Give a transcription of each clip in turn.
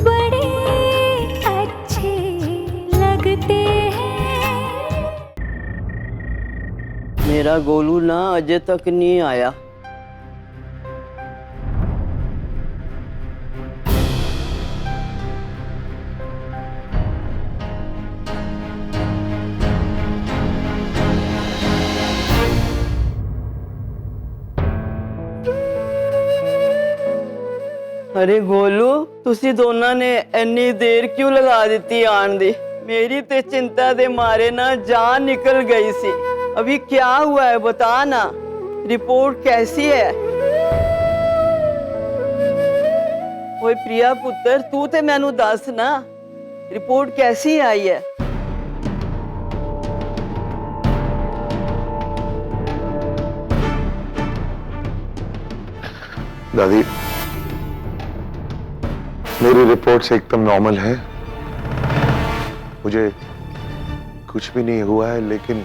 बड़े अच्छे लगते हैं। मेरा गोलू ना अजय तक नहीं आया। अरे गोलू, तुसी दोनों ने इन्नी देर क्यों लगा दी आन दी? मेरी ते चिंता दे मारे ना जान निकल गई सी। अभी क्या हुआ है बता ना, रिपोर्ट कैसी है? ओए प्रिया पुत्र, तू ते मैनू दस ना, रिपोर्ट कैसी आई है? दादी, मेरी रिपोर्ट्स एकदम नॉर्मल है। मुझे कुछ भी नहीं हुआ है, लेकिन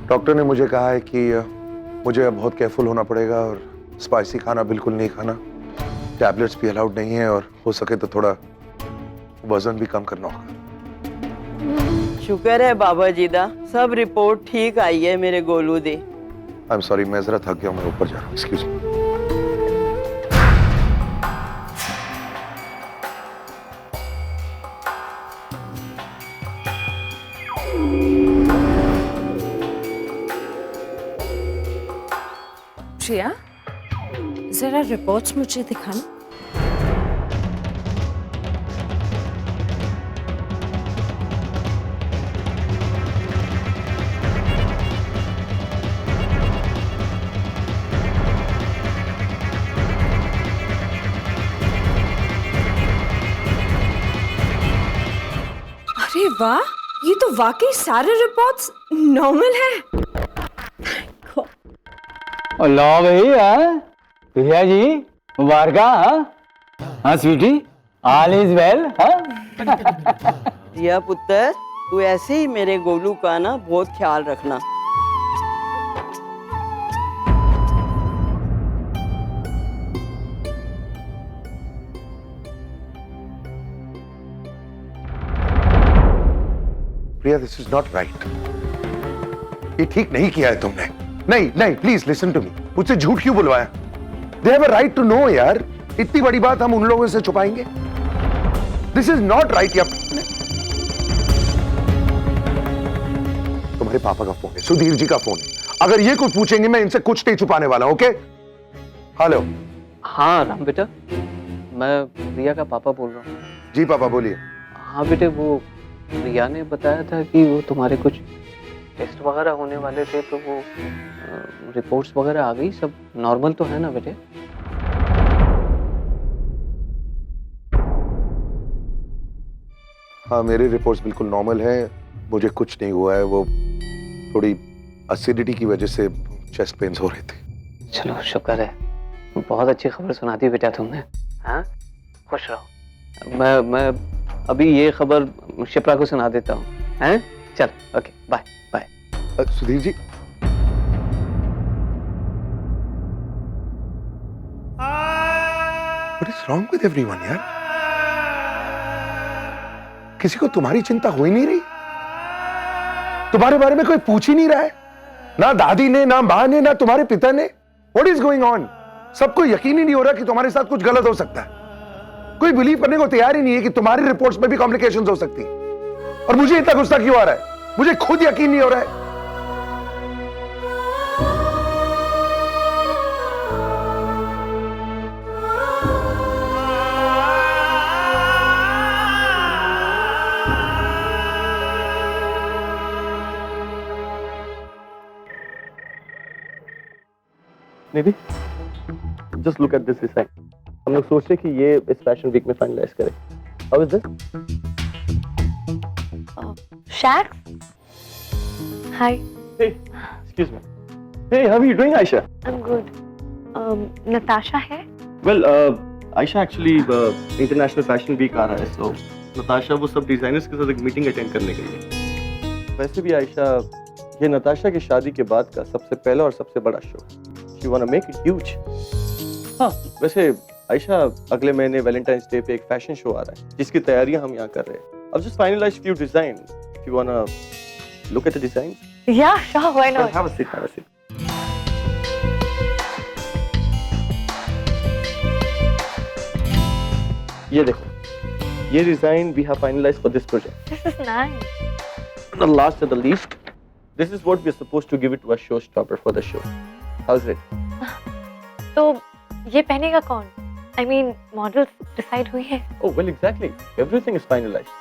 डॉक्टर ने मुझे कहा है कि मुझे अब बहुत केयरफुल होना पड़ेगा और स्पाइसी खाना बिल्कुल नहीं खाना, टैबलेट्स भी अलाउड नहीं है और हो सके तो थोड़ा वजन भी कम करना होगा। शुक्र है बाबा जी दा, सब रिपोर्ट ठीक आई है मेरे गोलू दी। आई एम सॉरी, मैं जरा थक गया हूं, मैं ऊपर जा रहा हूं, एक्सक्यूज मी। श्रेया, जरा रिपोर्ट्स मुझे दिखाना। अरे वाह, ये तो वाकई सारे रिपोर्ट्स नॉर्मल है। लो भाई, भैया जी मुबारक। हाँ स्वीटी, ऑल इज वेल। प्रिया पुत्र, तू ऐसे ही मेरे गोलू का ना बहुत ख्याल रखना। प्रिया, दिस इज नॉट राइट। ये ठीक नहीं किया है तुमने। नहीं नहीं, प्लीज लिसन टू मी। मुझसे झूठ क्यों बुलवाया? They have a right to know यार। इतनी बड़ी बात हम उन लोगों से छुपाएंगे? This is not right. या तुम्हारे पापा का फोन है, सुधीर जी का फोन है। अगर ये कुछ पूछेंगे, मैं इनसे कुछ नहीं छुपाने वाला। ओके? हेलो। हाँ राम बेटा, मैं प्रिया का पापा बोल रहा हूँ। जी पापा बोलिए। हाँ बेटे, वो प्रिया ने बताया था कि वो तुम्हारे कुछ टेस्ट वगैरह होने वाले थे, तो वो रिपोर्ट्स वगैरह आ गई, सब नॉर्मल तो है ना बेटे? हाँ, मेरी रिपोर्ट्स बिल्कुल नॉर्मल है, मुझे कुछ नहीं हुआ है। वो थोड़ी एसिडिटी की वजह से चेस्ट पेन्स हो रहे थे। चलो शुक्र है, बहुत अच्छी खबर सुना दी बेटा तुमने। हाँ, खुश रहो। मैं अभी ये खबर शिप्रा को सुना देता हूँ। हैं? चल, okay, bye bye. Sudhir ji, What is wrong with everyone यार? किसी को तुम्हारी चिंता हो ही नहीं रही? तुम्हारे बारे में कोई पूछ ही नहीं रहा है? ना दादी ने, ना मां ने, ना तुम्हारे पिता ने। What is going on? सबको यकीन ही नहीं हो रहा कि तुम्हारे साथ कुछ गलत हो सकता है। कोई बिलीव करने को तैयार ही नहीं है कि तुम्हारी रिपोर्ट्स में भी कॉम्प्लिकेशंस हो सकती है। और मुझे इतना गुस्सा क्यों आ रहा है? मुझे खुद यकीन नहीं हो रहा है। Nidhi, just look at this design. हम लोग सोच रहे कि ये इस फैशन वीक में फाइनलाइज करें। How is this? Shaq? Hi. Hey, excuse me. Hey, how are you doing, Aisha? I'm good. Natasha है? Well, Ayesha actually international fashion week आ रहा है, so नताशा वो सब डिजाइनर्स के साथ एक मीटिंग अटेंड करने गई है। वैसे भी आयशा, ये नताशा की शादी के बाद का सबसे पहला और सबसे बड़ा show. She want to make it huge. हाँ, वैसे आयशा अगले महीने वैलेंटाइंस डे पे एक फैशन शो आ रहा है जिसकी तैयारियां हम यहाँ कर रहे हैं। I've just finalized few designs. If you wanna look at the designs. Yeah, sure, why Well, not? have a seat, have a seat. ये देखो, ये design we have finalized for this project. This is nice. The last but the least, this is what we are supposed to give it to a showstopper for the show. How's it? तो ये पहनेगा कौन? I mean, models decide हुई है? Oh well, exactly. Everything is finalized.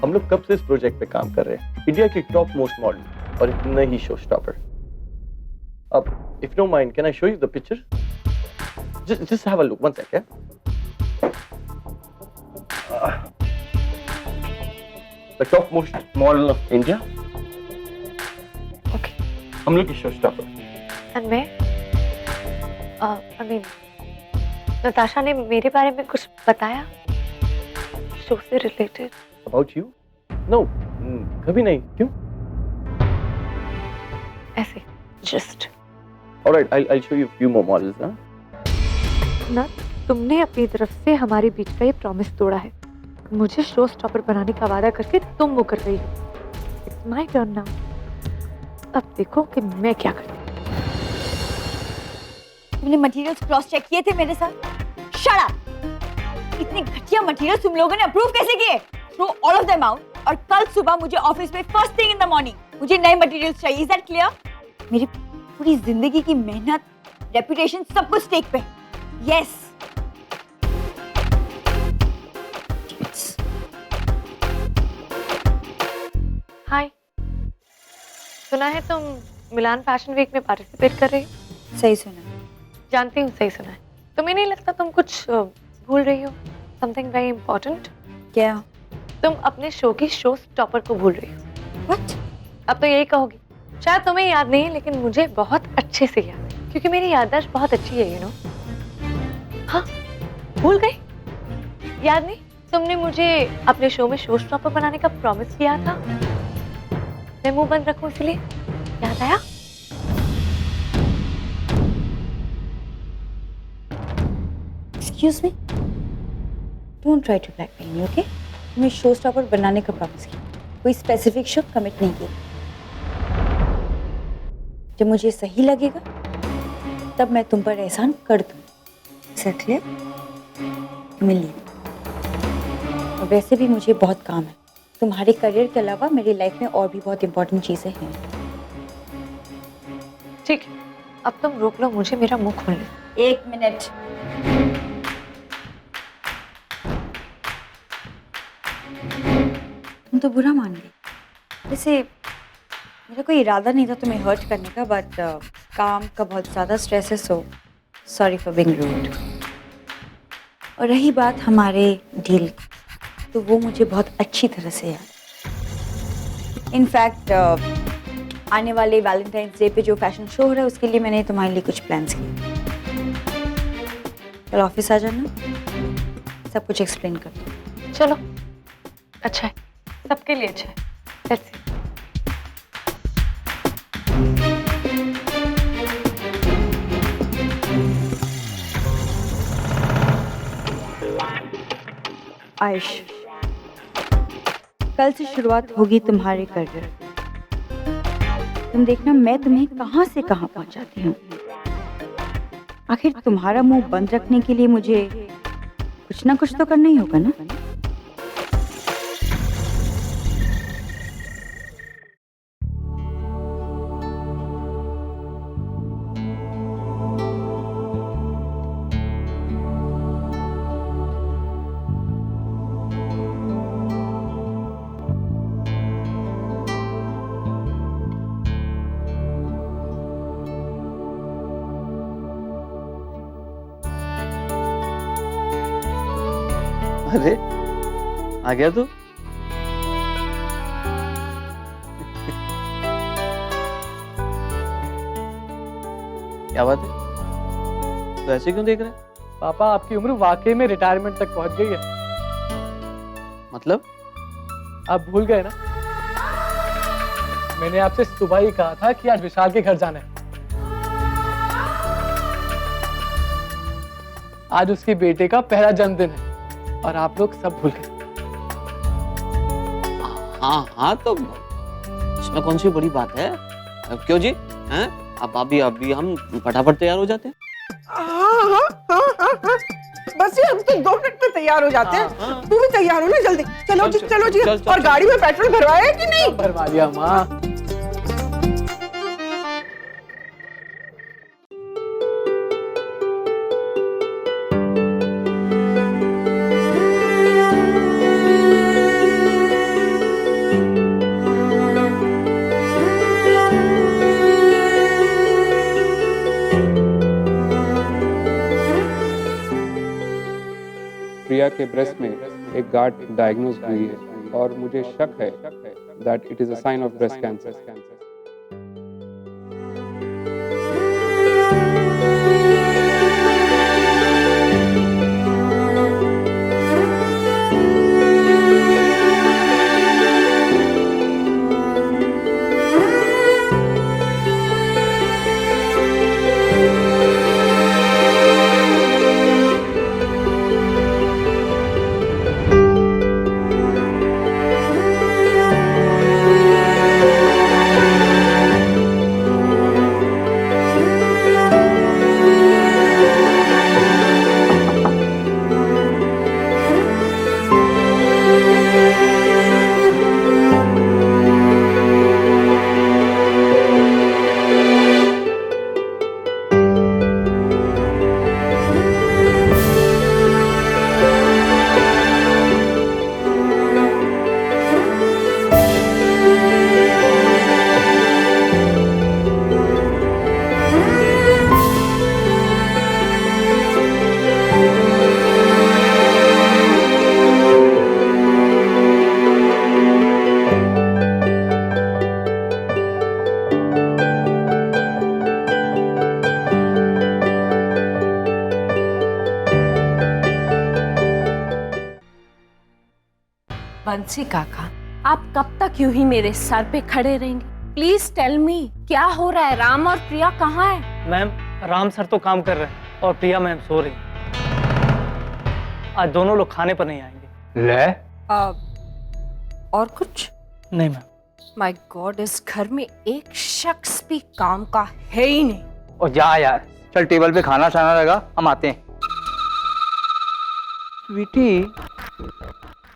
हम लोग कब से इस प्रोजेक्ट पे काम कर रहे हैं? इंडिया की टॉप मोस्ट मॉडल और इतना ही शोस्टॉपर। अब, if no mind, can I show you the picture? Just have a look. One second. The top most model of India. Okay. हम लोग की शोस्टॉपर। And मैं? I mean, नताशा ने मेरे बारे में कुछ बताया? शो से रिलेटेड? About you? No, कभी नहीं। क्यों? ऐसे, just. All right, I'll show you a few more models, huh? ना, तुमने अपनी तरफ से हमारे बीच का ये प्रॉमिस तोड़ा है। मुझे शो स्टॉपर बनाने का वादा करके तुम मुकर गई हो। It's my turn now. अब देखो कि मैं क्या करती हूँ। तुमने मटेरियल्स क्रॉस चेक किए थे मेरे साथ? Shut up! इतने घटिया मटेरियल्स तुम लोगों ने अप्रूव कैसे किए? Throw all of them out और कल सुबह मुझे ऑफिस में first thing in the morning मुझे नए मटेरियल्स चाहिए। Is that clear? मेरी पूरी जिंदगी की मेहनत, रेपुटेशन सब कुछ स्टेक पे। यस। हाय, सुना है तुम मिलान फैशन वीक में पार्टिसिपेट कर रही हो? सही सुना। जानती हूँ सही सुना है। तुम्हें नहीं लगता तुम कुछ भूल रही हो? Something very important. क्या? तुम अपने शो की शो स्टॉपर को भूल रही हो। व्हाट? अब तो यही कहोगी। शायद तुम्हें याद नहीं है, लेकिन मुझे बहुत अच्छे से याद है, क्योंकि मेरी याददाश्त बहुत अच्छी है, यू नो। हाँ, भूल गई? याद नहीं? तुमने मुझे अपने शो में शो स्टॉपर बनाने का प्रॉमिस किया था। मैं मुंह बंद रखूं इसलिए? याद आया? Excuse me, don't try to blackmail me, okay? तुम्हें शो स्टॉपर बनाने का प्रॉमिस किया, कोई स्पेसिफिक शो कमिट नहीं किया। जब मुझे सही लगेगा तब मैं तुम पर एहसान कर दूँ। क्लियर? मिलिए। और वैसे भी मुझे बहुत काम है। तुम्हारे करियर के अलावा मेरी लाइफ में और भी बहुत इंपॉर्टेंट चीजें हैं। ठीक है, अब तुम रोक लो मुझे मेरा मुंह खोलने। एक मिनट। तुम तो बुरा मान गई। वैसे मेरा कोई इरादा नहीं था तुम्हें हर्ट करने का, बट काम का बहुत ज़्यादा स्ट्रेस है, so sorry for being rude. और रही बात हमारे डील की, तो वो मुझे बहुत अच्छी तरह से याद। इनफैक्ट आने वाले वैलेंटाइंस डे पे जो फैशन शो हो रहा है उसके लिए मैंने तुम्हारे लिए कुछ प्लान्स किए। कल ऑफिस आ जाना, सब कुछ एक्सप्लेन कर दूँ। चलो, अच्छा है, सबके लिए अच्छा है। Let's see. आयुष, कल से शुरुआत होगी तुम्हारे करियर। तुम देखना मैं तुम्हें कहां से कहां पहुंचाती हूँ। आखिर तुम्हारा मुंह बंद रखने के लिए मुझे कुछ ना कुछ तो करना ही होगा ना। अरे आ गया तू? क्या बात है? तो ऐसे क्यों देख रहा है? पापा आपकी उम्र वाकई में रिटायरमेंट तक पहुंच गई है। मतलब? आप भूल गए ना, मैंने आपसे सुबह ही कहा था कि आज विशाल के घर जाना है। आज उसके बेटे का पहला जन्मदिन है और आप लोग सब भूल गए। हाँ हाँ, तो इसमें कौन सी बड़ी बात है? क्यों जी? हैं? अब अभी हम फटाफट तैयार हो जाते हैं। हाँ। बस ये हम तो 2 मिनट में तैयार हो जाते हैं। तू भी तैयार हो ना, जल्दी चलो जी, चलो जी। और गाड़ी में पेट्रोल भरवाया कि नहीं? भरवा लिया माँ। प्रिया के ब्रेस्ट में एक गांठ डायग्नोज हुई है और मुझे शक है that it is a sign of breast cancer. Bansi काका, आप कब तक यूं ही मेरे सर पे खड़े रहेंगे? प्लीज टेल मी, क्या हो रहा है? राम और प्रिया कहाँ है? मैम, राम सर तो काम कर रहे हैं और प्रिया मैम सो रही हैं। आज दोनों लोग खाने पर नहीं आएंगे। ले और कुछ नहीं मैम। माय गॉड, इस घर में एक शख्स भी काम का है ही नहीं। और जा यार, चल टेबल पे खाना खाना लगा, हम आते हैं। स्वीटी,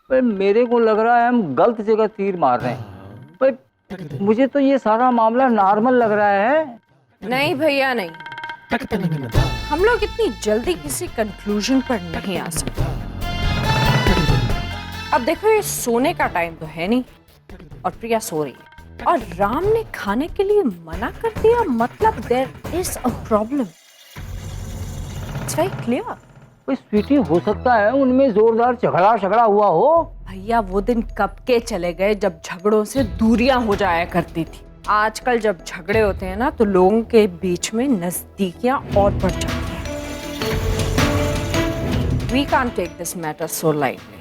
पर मेरे को लग रहा है हम गलत जगह तीर मार रहे हैं। पर मुझे तो ये सारा मामला नॉर्मल लग रहा है। नहीं भैया नहीं, हम लोग इतनी जल्दी किसी कंक्लूजन पर नहीं आ सकते। अब देखो, ये सोने का टाइम तो है नहीं और प्रिया सो रही है और राम ने खाने के लिए मना कर दिया, मतलब there is a problem. It's very clear. Sweetie, हो सकता है उनमें जोरदार झगड़ा हुआ हो। भैया, वो दिन कब के चले गए जब झगड़ों से दूरियां हो जाया करती थी। आजकल जब झगड़े होते हैं ना, तो लोगों के बीच में नजदीकियां और बढ़ जाती हैं। We can't take this matter so lightly.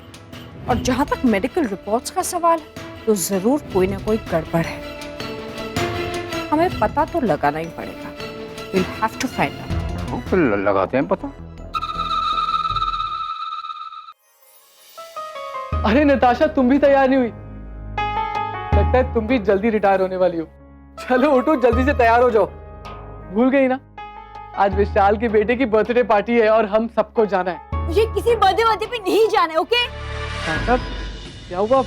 और जहां तक मेडिकल रिपोर्ट्स का सवाल है, तो जरूर कोई ना कोई गड़बड़ है। हमें पता तो लगाना ही पड़ेगा। We'll have to find out. फिर लगाते हैं पता। अरे नताशा, तुम भी तैयार नहीं हुई? लगता है तुम भी जल्दी रिटायर होने वाली हो। चलो उठो, जल्दी से तैयार हो जाओ। भूल गई ना, आज विशाल के बेटे की बर्थडे पार्टी है और हम सबको जाना है। मुझे किसी बर्थडे पे नहीं जाना है, ओके? क्या हुआ?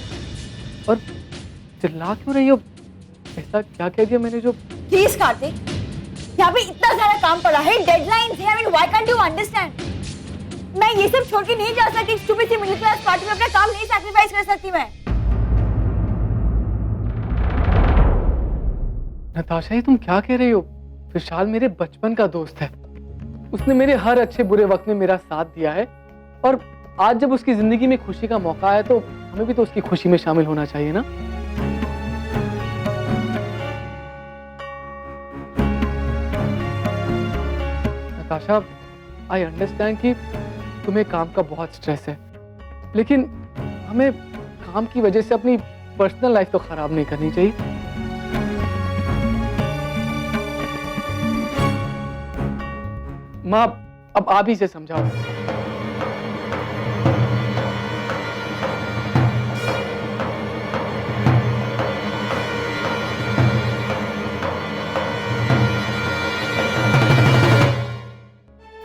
और चिल्ला क्यों रही हो? ऐसा क्या कह दिया मैंने जो? प्लीज कार्तिक, यहाँ पे इतना सारा काम पड़ा है, डेडलाइंस है। I mean, why can't you understand? मैं ये सब छोड़ के नहीं जा सकती। स्टूपिड सी मिडिल क्लास पार्टी में अपना काम नहीं सैक्रिफाइस कर सकती मैं। नताशा, ये तुम क्या कह रही हो? विशाल मेरे बचपन का दोस्त है। उसने मेरे हर अच्छे बुरे वक्त में मेरा साथ दिया है और आज जब उसकी जिंदगी में खुशी का मौका है तो हमें भी तो उसकी खुशी में शामिल होना चाहिए ना। नताशा, आई अंडरस्टैंड कि तुम्हें काम का बहुत स्ट्रेस है, लेकिन हमें काम की वजह से अपनी पर्सनल लाइफ तो खराब नहीं करनी चाहिए। माँ, अब आप ही से समझाओ।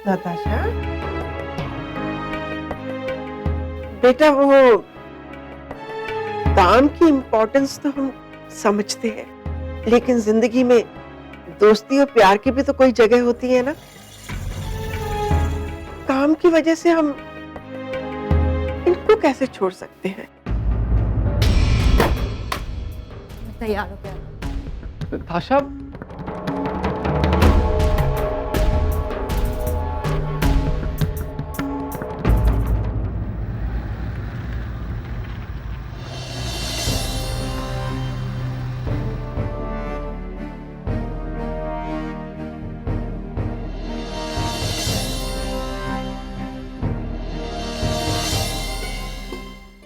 नताशा, बेटा वो काम की इम्पोर्टेंस तो हम समझते हैं, लेकिन जिंदगी में दोस्ती और प्यार की भी तो कोई जगह होती है ना। काम की वजह से हम इनको कैसे छोड़ सकते हैं? तैयार हो गया। नताशा,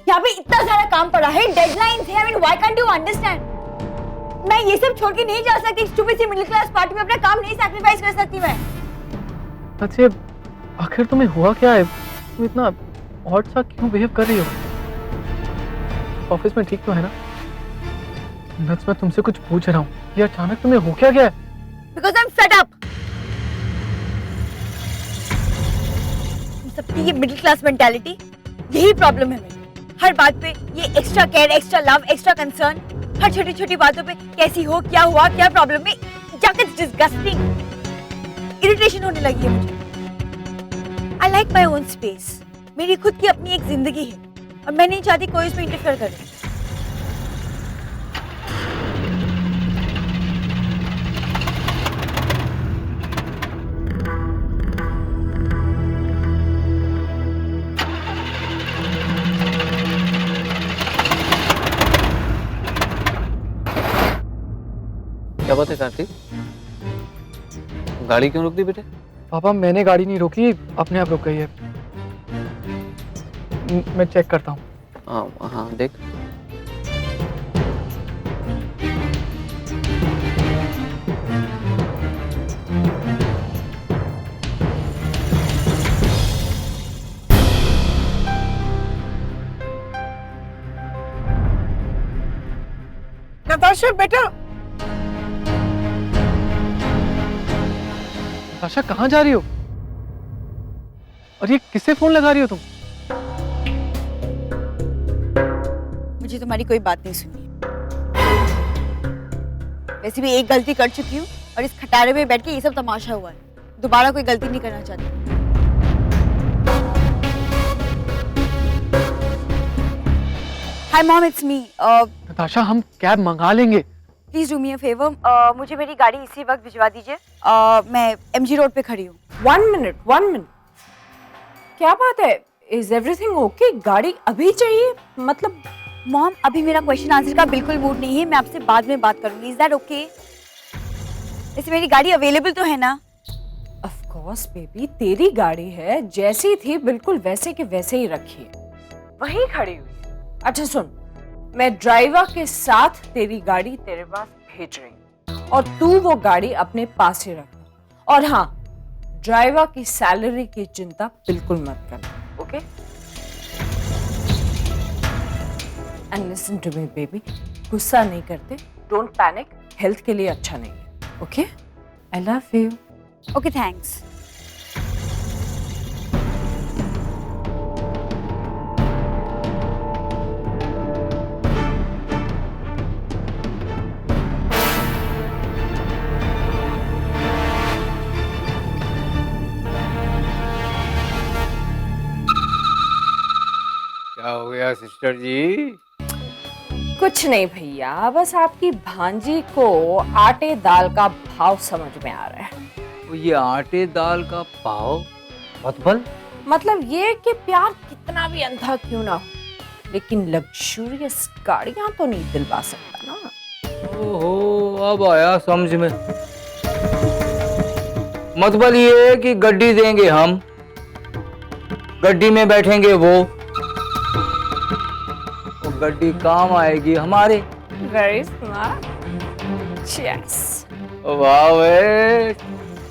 यहाँ पे इतना सारा काम पड़ा है, डेडलाइंस है। I mean, why can't you understand? मैं ये सब छोड़ के नहीं जा सकती। स्टूपिड सी मिडिल क्लास पार्टी में अपना काम नहीं सैक्रिफाइस कर सकती मैं। अच्छा, आखिर तुम्हें हुआ क्या है? तुम इतना ऑड सा क्यों बिहेव कर रही हो? ऑफिस में ठीक तो है ना? नट्स, मैं तुमसे कुछ पूछ रहा हूँ, ये अचानक तुम्हें हो क्या गया है? Because I'm fed up. सबकी ये मिडिल क्लास मेंटालिटी, यही प्रॉब्लम है मेरी। हर बात पे ये extra care, extra love, extra concern, हर छोटी छोटी बातों पे कैसी हो, क्या हुआ, क्या प्रॉब्लम है, इट्स डिस्गस्टिंग। इरिटेशन होने लगी है मुझे। I like my own space. मेरी खुद की अपनी एक जिंदगी है और मैं नहीं चाहती कोई उसमें इंटरफेयर करे। क्या बात है कार्तिक, गाड़ी क्यों रोक दी बेटे? पापा, मैंने गाड़ी नहीं रोकी, अपने आप रुक गई है। मैं चेक करता हूँ। हाँ देख। नताशा बेटा, आशा कहाँ जा रही हो? और ये किससे फोन लगा रही हो तुम? मुझे तुम्हारी कोई बात नहीं सुननी। वैसे भी एक गलती कर चुकी हूँ और इस खटारे में बैठ के ये सब तमाशा हुआ है। दोबारा कोई गलती नहीं करना चाहती। Hi mom, it's me. Natasha, हम कैब मंगा लेंगे। Please do me a favour, मुझे मेरी गाड़ी इसी वक्त भिजवा दीजिए। मैं एमजी रोड पे खड़ी हूँ। 1 मिनट। क्या बात है? Is everything okay? गाड़ी अभी चाहिए? मतलब मॉम, अभी मेरा क्वेश्चन आंसर का बिल्कुल मूड नहीं है। मैं आपसे बाद में बात करूंगी। Is that okay? वैसे मेरी गाड़ी अवेलेबल तो है ना? ऑफ कोर्स बेबी, तेरी गाड़ी है, जैसी थी बिल्कुल वैसे के वैसे ही रखी है, वहीं खड़ी हुई है। अच्छा सुन, मैं ड्राइवर के साथ तेरी गाड़ी तेरे पास भेज रही हूँ और तू वो गाड़ी अपने पास ही रखना। और हाँ, ड्राइवर की सैलरी की चिंता बिल्कुल मत करना, okay? And listen to me baby, गुस्सा नहीं करते, डोंट पैनिक, हेल्थ के लिए अच्छा नहीं है, okay? I love you. Okay, thanks. क्या हो गया सिस्टर जी? कुछ नहीं भैया, बस आपकी भांजी को आटे दाल का भाव समझ में आ रहा है। वो ये आटे दाल का पाव मतलब ये कि प्यार कितना भी अंधा क्यों ना हो, लेकिन लग्जूरियस गाड़ियां तो नहीं दिलवा सकता ना। ओहो, अब आया समझ में। मतलब ये है कि गड्डी देंगे हम, गड्डी में बैठेंगे वो, और गड्डी काम आएगी हमारे। Very smart. चीयर्स। वाह वे,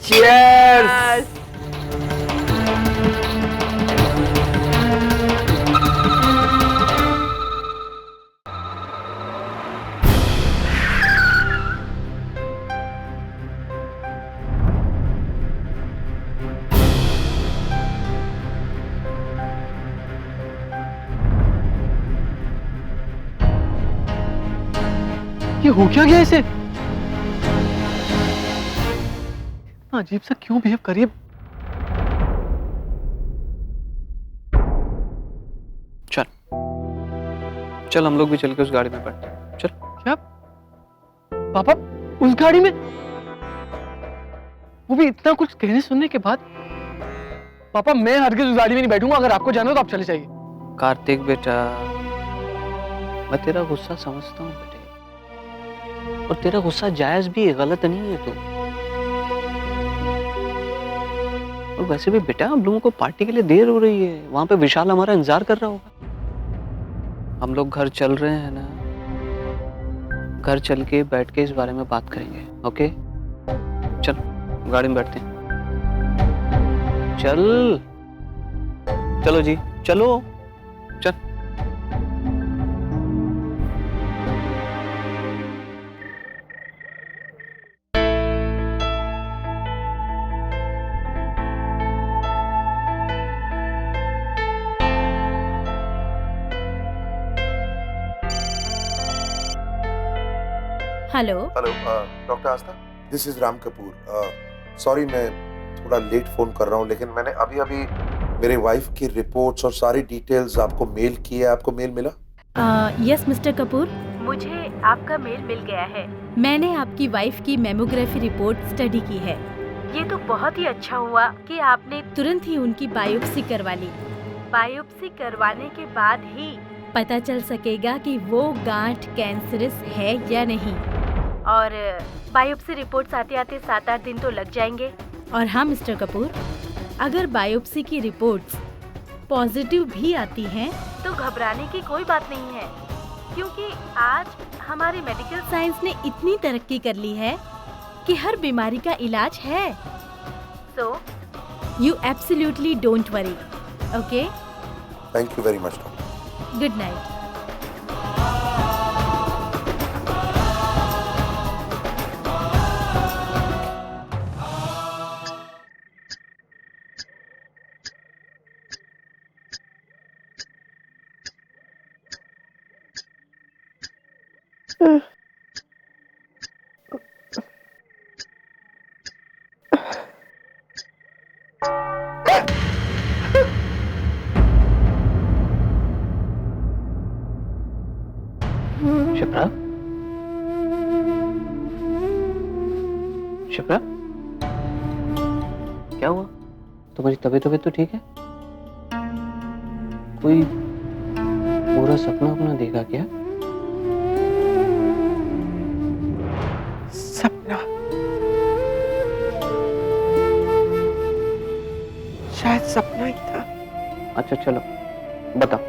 चीयर्स। ये हो क्या गया इसे? अजीब सा क्यों बिहेव करिए? चल चल हम लोग भी चल के उस गाड़ी में बैठते हैं। चल। क्या पापा उस गाड़ी में? वो भी इतना कुछ कहने सुनने के बाद? पापा मैं हरगिज उस गाड़ी में नहीं बैठूंगा। अगर आपको जाना हो तो आप चले जाइए। कार्तिक बेटा, मैं तेरा गुस्सा समझता हूँ बेटे, और तेरा गुस्सा जायज भी है, गलत नहीं है तू। और वैसे भी बेटा हम लोगों को पार्टी के लिए देर हो रही है, वहां पे विशाल हमारा इंतजार कर रहा होगा। हम लोग घर चल रहे हैं ना, घर चल के बैठ के इस बारे में बात करेंगे। ओके चल गाड़ी में बैठते हैं। चल चलो जी चलो चल। Hello hello doctor Aastha, this is Ram Kapoor. Sorry मैं थोड़ा लेट फोन कर रहा हूँ, लेकिन मैंने अभी अभी मेरे वाइफ की रिपोर्ट्स और सारी डिटेल्स आपको मेल की है। आपको मेल मिला? यस मिस्टर कपूर, मुझे आपका मेल मिल गया है। मैंने आपकी वाइफ की मेमोग्राफी रिपोर्ट स्टडी की है। ये तो बहुत ही अच्छा हुआ कि आपने तुरंत ही उनकी बायोप्सी करवा ली। बायोप्सी करवाने के बाद ही पता चल सकेगा कि वो गांठ कैंसरस है या नहीं। और बायोप्सी रिपोर्ट्स आते आते 7-8 दिन तो लग जाएंगे। और हाँ मिस्टर कपूर, अगर बायोप्सी की रिपोर्ट्स पॉजिटिव भी आती हैं तो घबराने की कोई बात नहीं है, क्योंकि आज हमारी मेडिकल साइंस ने इतनी तरक्की कर ली है कि हर बीमारी का इलाज है। So you absolutely don't worry. Okay, thank you very much doctor. Good night. Shipra, Shipra, क्या हुआ? तुम्हारी तबीयत तो ठीक है? कोई बुरा सपना अपना देखा क्या? सपना? शायद सपना ही था। अच्छा चलो बताओ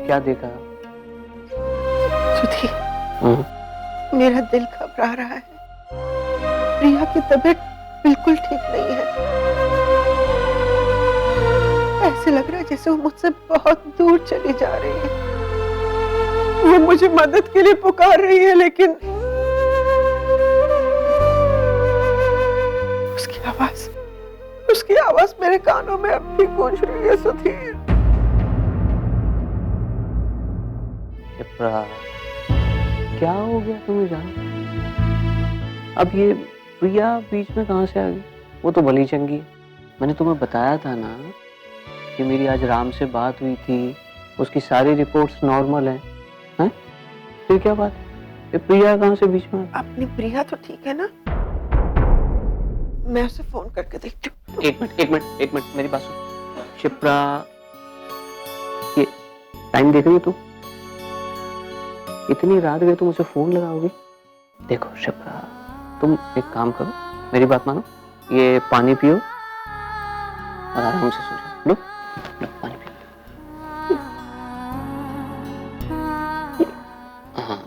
क्या देखा? सुधीर, मेरा दिल घबरा रहा है। प्रिया की तबीयत बिल्कुल ठीक नहीं है। ऐसे लग रहा है जैसे वो मुझसे बहुत दूर चली जा रही है। वो मुझे मदद के लिए पुकार रही है, लेकिन उसकी आवाज मेरे कानों में अब भी गूंज रही है। सुधीर, क्या हो गया तुम्हें जान? अब ये प्रिया बीच में कहां से आ गई? वो तो भली चंगी है। मैंने तुम्हें बताया था ना कि मेरी आज राम से बात हुई थी, उसकी सारी रिपोर्ट्स नॉर्मल हैं। फिर क्या बात? ये प्रिया कहां से बीच में? अपनी प्रिया तो ठीक है ना? मैं उसे फोन करके देखती हूँ। एक मिनट मेरी बात सुन। शिप्रा, ये टाइम देख रही हो तुम? इतनी रात गई तुम उसे फोन लगाओगी? देखो शिप्रा, तुम एक काम करो, मेरी बात मानो, ये पानी पियो और आराम से सो जाओ। लो लो पानी पियो। हाँ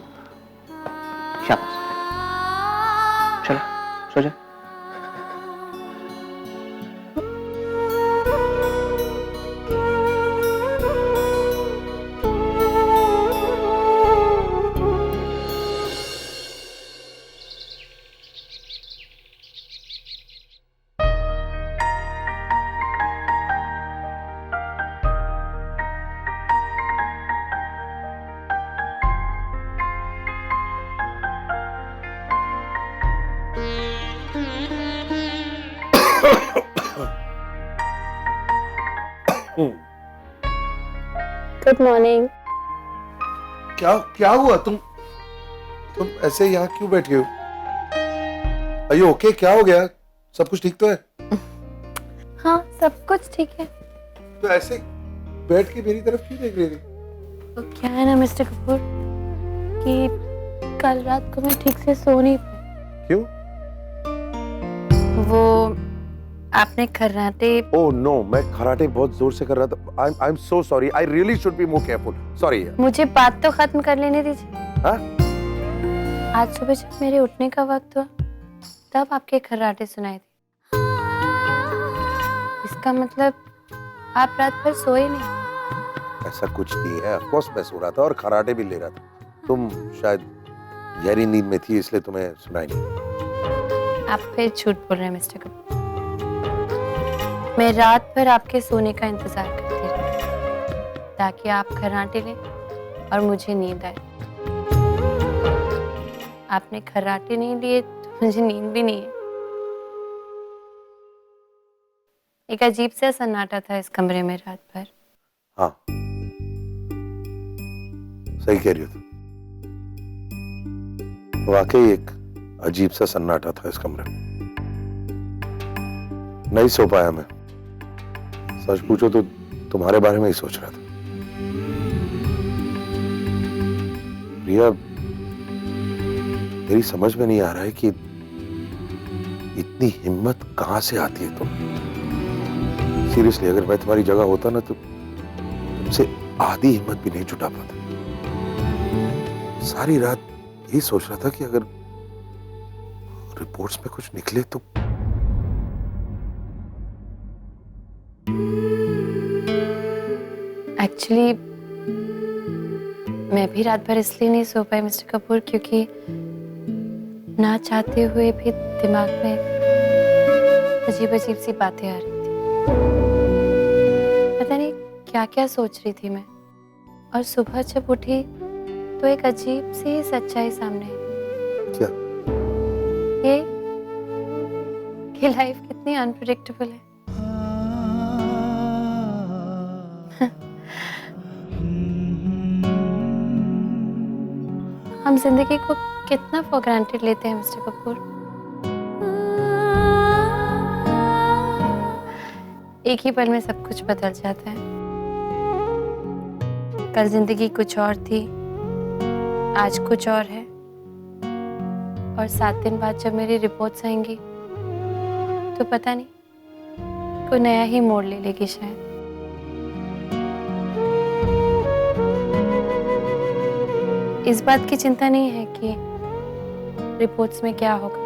शाबाश, चलो सो जाओ। Good morning. क्या क्या हुआ? तुम ऐसे यहाँ क्यों बैठ गए हो? अयो ओके, क्या हो गया? सब कुछ ठीक तो है? हाँ सब कुछ ठीक है। तो ऐसे बैठ के मेरी तरफ क्यों देख रही थी? तो क्या है ना मिस्टर कपूर कि कल रात को मैं ठीक से सो नहीं पाई। क्यों? वो आपने खर्राटे। ओह नो, मैं खराटे बहुत जोर से कर रहा था। I am so sorry, I really should be more careful. Sorry. मुझे बात तो खत्म कर लेने दीजिए। हाँ? आज सुबह जब मेरे उठने का वक्त हुआ तब आपके खर्राटे सुनाए थे। इसका मतलब आप रात भर सोए नहीं। ऐसा कुछ नहीं है, ऑफ कोर्स मैं सो रहा था और खराटे भी ले रहा था। तुम शायद गहरी नींद में थी इसलिए तुम्हें सुनाई नहीं। आप फिर झूठ बोल रहे हैं मिस्टर कपूर। मैं रात भर आपके सोने का इंतजार करती रही ताकि आप खर्राटे लें और मुझे नींद आए। आपने खर्राटे नहीं लिए तो मुझे नींद भी नहीं है। एक अजीब सा सन्नाटा था इस कमरे में रात भर। हाँ सही कह रही हो तुम, वाकई एक अजीब सा सन्नाटा था इस कमरे में। नहीं सो पाया मैं। सच पूछो तो तुम्हारे बारे में ही सोच रहा था। प्रिया, मेरी समझ में नहीं आ रहा है कि इतनी हिम्मत कहां से आती है तुम। सीरियसली, अगर मैं तुम्हारी जगह होता ना तो तुमसे आधी हिम्मत भी नहीं जुटा पाता। सारी रात यही सोच रहा था कि अगर रिपोर्ट्स में कुछ निकले तो। एक्चुअली मैं भी रात भर इसलिए नहीं सो पाई मिस्टर कपूर क्योंकि ना चाहते हुए भी दिमाग में अजीब अजीब सी बातें आ रही थी। पता नहीं क्या क्या सोच रही थी मैं। और सुबह जब उठी तो एक अजीब सी सच्चाई सामने आई। क्या? ये कि लाइफ कितनी अनप्रेडिक्टेबल है। हम जिंदगी को कितना फॉर ग्रांटेड लेते हैं मिस्टर कपूर। एक ही पल में सब कुछ बदल जाता है। कल जिंदगी कुछ और थी, आज कुछ और है, और 7 दिन बाद जब मेरी रिपोर्ट्स आएंगी तो पता नहीं कोई नया ही मोड़ ले लेगी शायद। इस बात की चिंता नहीं है कि रिपोर्ट्स में क्या होगा,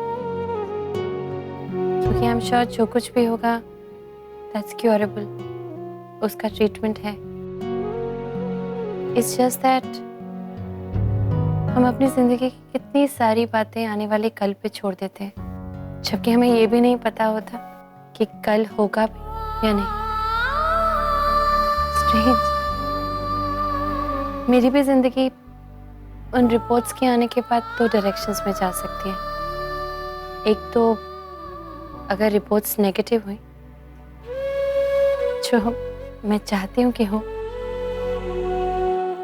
क्योंकि आई एम श्योर जो कुछ भी होगा दैट्स क्योरेबल, उसका ट्रीटमेंट है। इट्स जस्ट दैट हम अपनी जिंदगी की कितनी सारी बातें आने वाले कल पे छोड़ देते हैं, जबकि हमें ये भी नहीं पता होता कि कल होगा भी या नहीं। स्ट्रेंज। मेरी भी जिंदगी उन रिपोर्ट्स के आने के बाद 2 डायरेक्शंस में जा सकती है। एक तो अगर रिपोर्ट्स नेगेटिव हुई, जो मैं चाहती हूँ कि हो,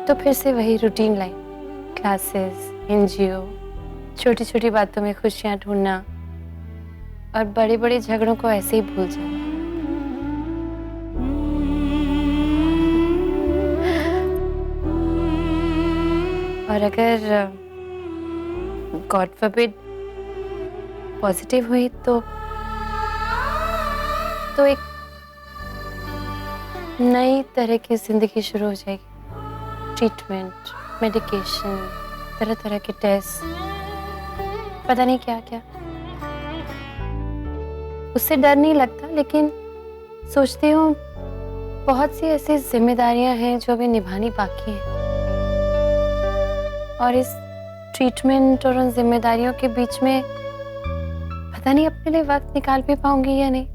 तो फिर से वही रूटीन लाइफ, क्लासेस, एनजीओ, छोटी छोटी बातों में खुशियाँ ढूंढना और बड़े बड़े झगड़ों को ऐसे ही भूल जाना। और अगर गॉड फॉरबिड पॉजिटिव हुई तो तो एक नई तरह की जिंदगी शुरू हो जाएगी। ट्रीटमेंट, मेडिकेशन, तरह तरह के टेस्ट, पता नहीं क्या क्या। उससे डर नहीं लगता, लेकिन सोचती हूँ बहुत सी ऐसी जिम्मेदारियां हैं जो अभी निभानी बाकी हैं, और इस ट्रीटमेंट और उन जिम्मेदारियों के बीच में पता नहीं अपने लिए वक्त निकाल भी पाऊंगी या नहीं।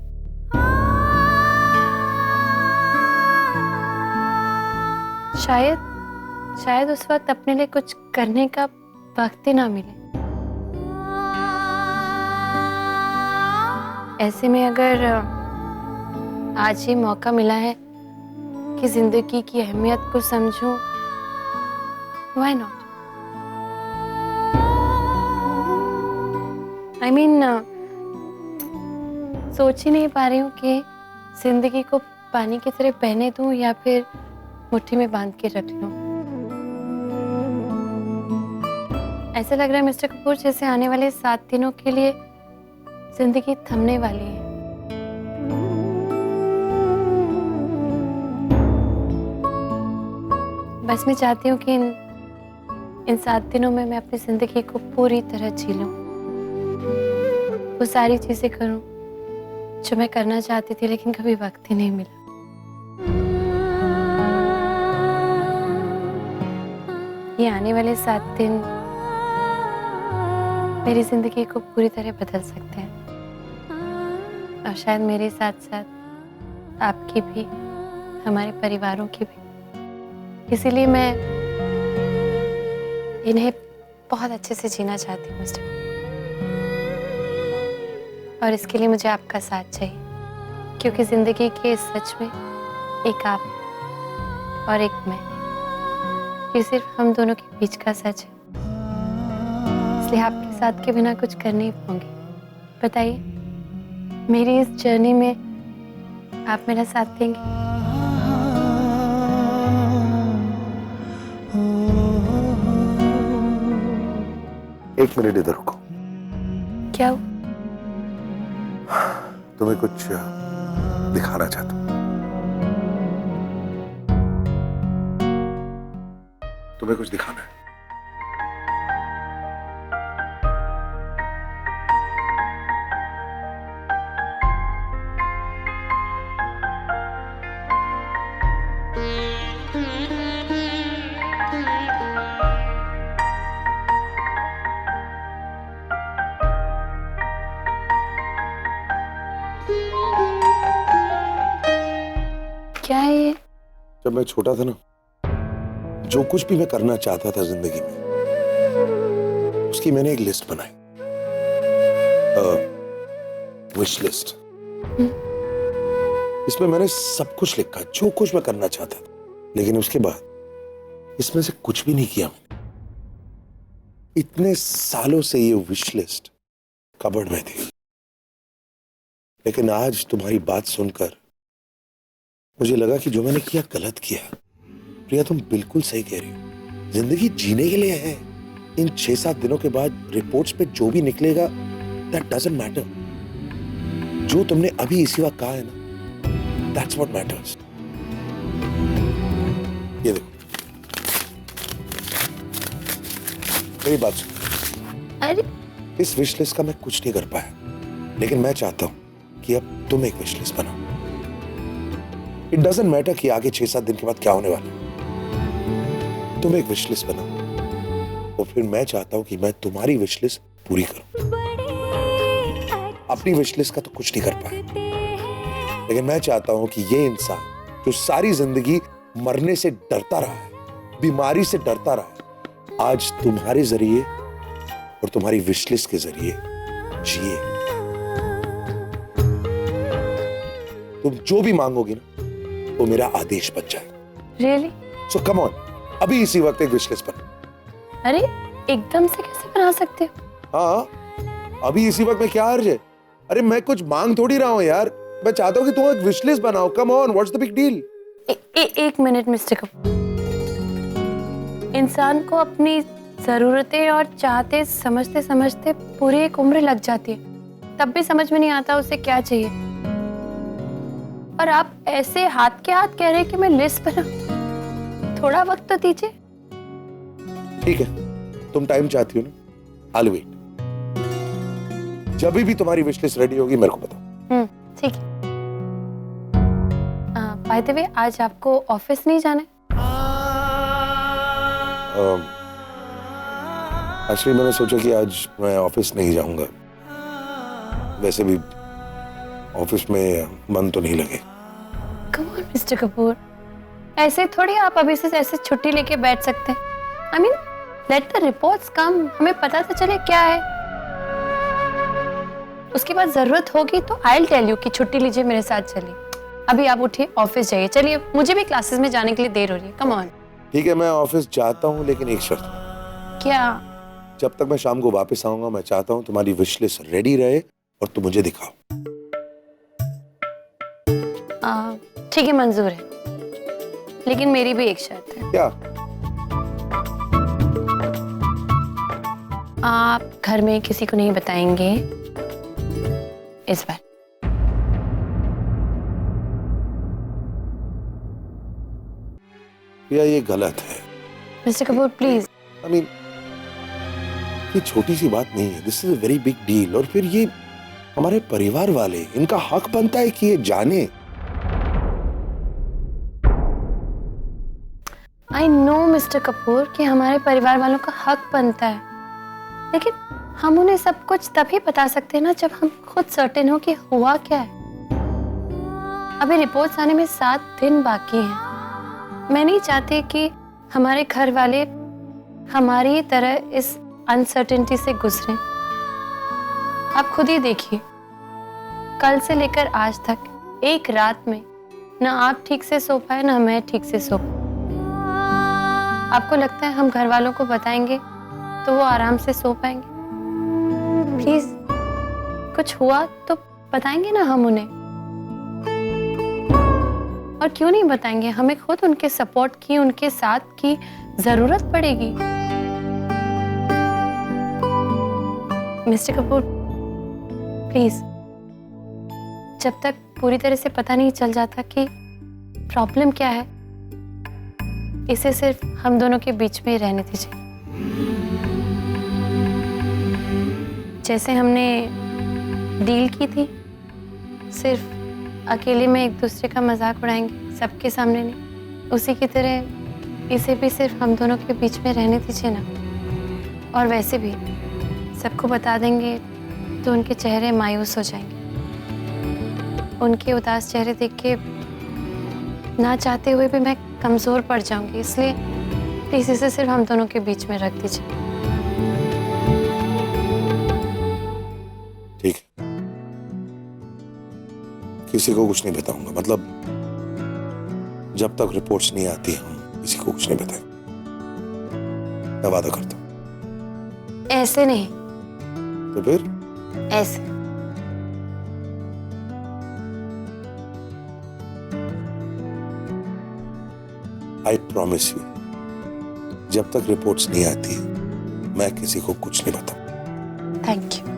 शायद उस वक्त अपने लिए कुछ करने का वक्त ही ना मिले। ऐसे में अगर आज ही मौका मिला है कि जिंदगी की अहमियत को समझूं, व्हाई नॉट? आई मीन सोच ही नहीं पा रही हूँ कि जिंदगी को पानी की तरह बहने दूं या फिर मुट्ठी में बांध के रख लूं। ऐसा लग रहा है मिस्टर कपूर जैसे आने वाले 7 दिनों के लिए जिंदगी थमने वाली है। बस मैं चाहती हूँ कि इन 7 दिनों में मैं अपनी जिंदगी को पूरी तरह जी लूं, वो सारी चीजें करूं जो मैं करना चाहती थी लेकिन कभी वक्त ही नहीं मिला। ये आने वाले 7 दिन मेरी जिंदगी को पूरी तरह बदल सकते हैं, और शायद मेरे साथ साथ आपकी भी, हमारे परिवारों की भी। इसीलिए मैं इन्हें बहुत अच्छे से जीना चाहती हूँ मिस्टर, और इसके लिए मुझे आपका साथ चाहिए, क्योंकि जिंदगी के सच में एक आप और एक मैं, ये सिर्फ हम दोनों के बीच का सच है। इसलिए आपके साथ के बिना कुछ कर नहीं पाऊंगी। बताइए, मेरी इस जर्नी में आप मेरा साथ देंगे? एक मिनट इधर रुको। क्या हुआ? तुम्हें कुछ दिखाना चाहता हूं। तुम्हें कुछ दिखाना है। क्या है ये? जब मैं छोटा था ना, जो कुछ भी मैं करना चाहता था जिंदगी में, उसकी मैंने एक लिस्ट बनाई, विश लिस्ट। इसमें मैंने सब कुछ लिखा, जो कुछ मैं करना चाहता था, लेकिन उसके बाद इसमें से कुछ भी नहीं किया मैंने। इतने सालों से ये विश लिस्ट कबर्ड में थी, लेकिन आज तुम्हारी बात सुनकर मुझे लगा कि जो मैंने किया गलत किया। प्रिया, तुम बिल्कुल सही कह रही हो। जिंदगी जीने के लिए है। इन 6-7 दिनों के बाद रिपोर्ट्स पे जो भी निकलेगा, दैट डजंट मैटर। जो तुमने अभी इसी वक्त कहा है ना, दैट्स व्हाट मैटर्स। ये देखो, मेरी बात सुनो। अरे, इस विश लिस्ट का मैं कुछ नहीं कर पाया, लेकिन मैं चाहता हूं कि अब तुम एक विश लिस्ट बनाओ। इट डजंट मैटर कि आगे 6-7 दिन के बाद क्या होने वाला है। तुम एक विश लिस्ट बनाओ, और फिर मैं चाहता हूं कि मैं तुम्हारी विश लिस्ट पूरी करूं। अपनी विश लिस्ट का तो कुछ नहीं कर पाया, लेकिन मैं चाहता हूं कि ये इंसान जो सारी जिंदगी मरने से डरता रहा है, बीमारी से डरता रहा है, आज तुम्हारे जरिए और तुम्हारी विश लिस्ट के जरिए जिए। तुम जो भी मांगोगी ना, वो मेरा आदेश बन जाए। रियली? सो कम ऑन, अभी इसी वक्त एक विश लिस्ट बना। अरे, एकदम से कैसे बना सकते हो? हाँ, अभी इसी वक्त में क्या हर्ज है? अरे मैं कुछ मांग थोड़ी रहा हूं यार, मैं चाहता हूं कि तुम एक विश लिस्ट बनाओ। Come on, what's the big deal? एक मिनट मिस्टर कपूर, इंसान को अपनी जरूरतें और चाहते समझते समझते पूरी एक उम्र लग जाती है, तब भी समझ में नहीं आता उसे क्या चाहिए। और आप ऐसे हाथ के हाथ कह रहे हैं कि मैं लिस्ट बना। थोड़ा वक्त तो दीजिए। ठीक है, तुम टाइम चाहती हो ना, I'll wait। जब भी तुम्हारी विश लिस्ट रेडी होगी मेरे को बताओ। ठीक है। बाय द वे, आज आपको ऑफिस नहीं जाना है? एक्चुअली मैंने सोचा कि आज मैं ऑफिस नहीं जाऊंगा। वैसे भी ऑफिस में मन तो नहीं लगे। कम ऑन मिस्टर कपूर, ऐसे थोड़ी आप अभी से ऐसे छुट्टी लेके बैठ सकते हैं। I mean let the reports come, हमें पता तो चले क्या है। उसके बाद जरूरत होगी तो आई विल टेल यू कि छुट्टी लीजिए, मेरे साथ चलिए। अभी आप उठिए, ऑफिस जाइए। चलिए, मुझे भी क्लासेस में जाने के लिए देर हो रही है। Come on. ठीक है, मैं ऑफिस जाता हूँ, लेकिन एक शर्त पे। क्या? जब तक मैं शाम को वापस आऊंगा, मैं चाहता हूँ तुम्हारी विश लिस्ट रेडी रहे और तुम मुझे दिखाओ। ठीक है, मंजूर है, लेकिन मेरी भी एक शर्त है। क्या? आप घर में किसी को नहीं बताएंगे इस बार। या ये गलत है? Mister Kapoor please. I mean, ये छोटी सी बात नहीं है, this is a very big deal. और फिर ये हमारे परिवार वाले, इनका हक बनता है कि ये जाने। आई नो मिस्टर कपूर कि हमारे परिवार वालों का हक बनता है, लेकिन हम उन्हें सब कुछ तभी बता सकते हैं ना जब हम खुद सर्टेन हो कि हुआ क्या है। अभी रिपोर्ट्स आने में 7 दिन बाकी हैं। मैं नहीं चाहती कि हमारे घर वाले हमारी तरह इस अनसर्टेनिटी से गुजरें। आप खुद ही देखिए, कल से लेकर आज तक एक रात में ना आप ठीक से सो पाए ना मैं ठीक से सो पाई। आपको लगता है हम घर वालों को बताएंगे तो वो आराम से सो पाएंगे? प्लीज, कुछ हुआ तो बताएंगे ना हम उन्हें। और क्यों नहीं बताएंगे, हमें खुद उनके सपोर्ट की, उनके साथ की जरूरत पड़ेगी। मिस्टर कपूर प्लीज, जब तक पूरी तरह से पता नहीं चल जाता कि प्रॉब्लम क्या है, इसे सिर्फ हम दोनों के बीच में ही रहने दीजिए। जैसे हमने डील की थी, सिर्फ अकेले में एक दूसरे का मजाक उड़ाएंगे, सबके सामने नहीं, उसी की तरह इसे भी सिर्फ हम दोनों के बीच में रहने दीजिए ना। और वैसे भी सबको बता देंगे तो उनके चेहरे मायूस हो जाएंगे। उनके उदास चेहरे देख के ना चाहते हुए भी मैं कमजोर पड़ जाऊंगी, इसलिए प्लीज इसे सिर्फ हम दोनों के बीच में रख दीजिए। ठीक है, किसी को कुछ नहीं बताऊंगा। मतलब जब तक रिपोर्ट्स नहीं आती हम किसी को कुछ नहीं बताएंगे, मैं वादा करता हूं। ऐसे नहीं तो फिर? ऐसे। आई प्रॉमिस यू, जब तक रिपोर्ट्स नहीं आती मैं किसी को कुछ नहीं बताऊं। Thank you.